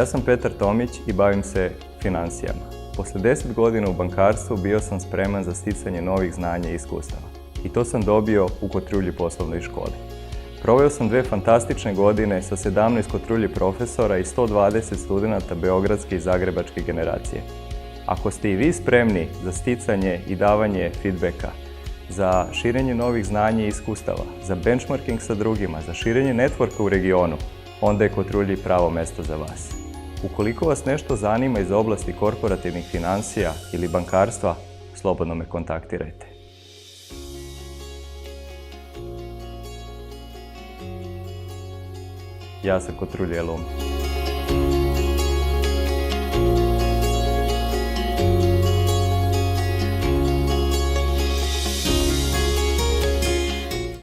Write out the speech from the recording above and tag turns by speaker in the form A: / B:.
A: Ja sam Petar Tomić i bavim se financijama. Posle 10 godina u bankarstvu bio sam spreman za sticanje novih znanja i iskustava. I to sam dobio u Kotrulji poslovnoj školi. Proveo sam 2 fantastične godine sa 17 Kotrulji profesora i 120 studenata beogradske i zagrebačke generacije. Ako ste i vi spremni za sticanje i davanje feedbacka, za širenje novih znanja i iskustava, za benchmarking sa drugima, za širenje networka u regionu, onda je Kotrulji pravo mesto za vas. Ukoliko vas nešto zanima iz oblasti korporativnih financija ili bankarstva, slobodno me kontaktirajte. Ja sam Kotrulji alum.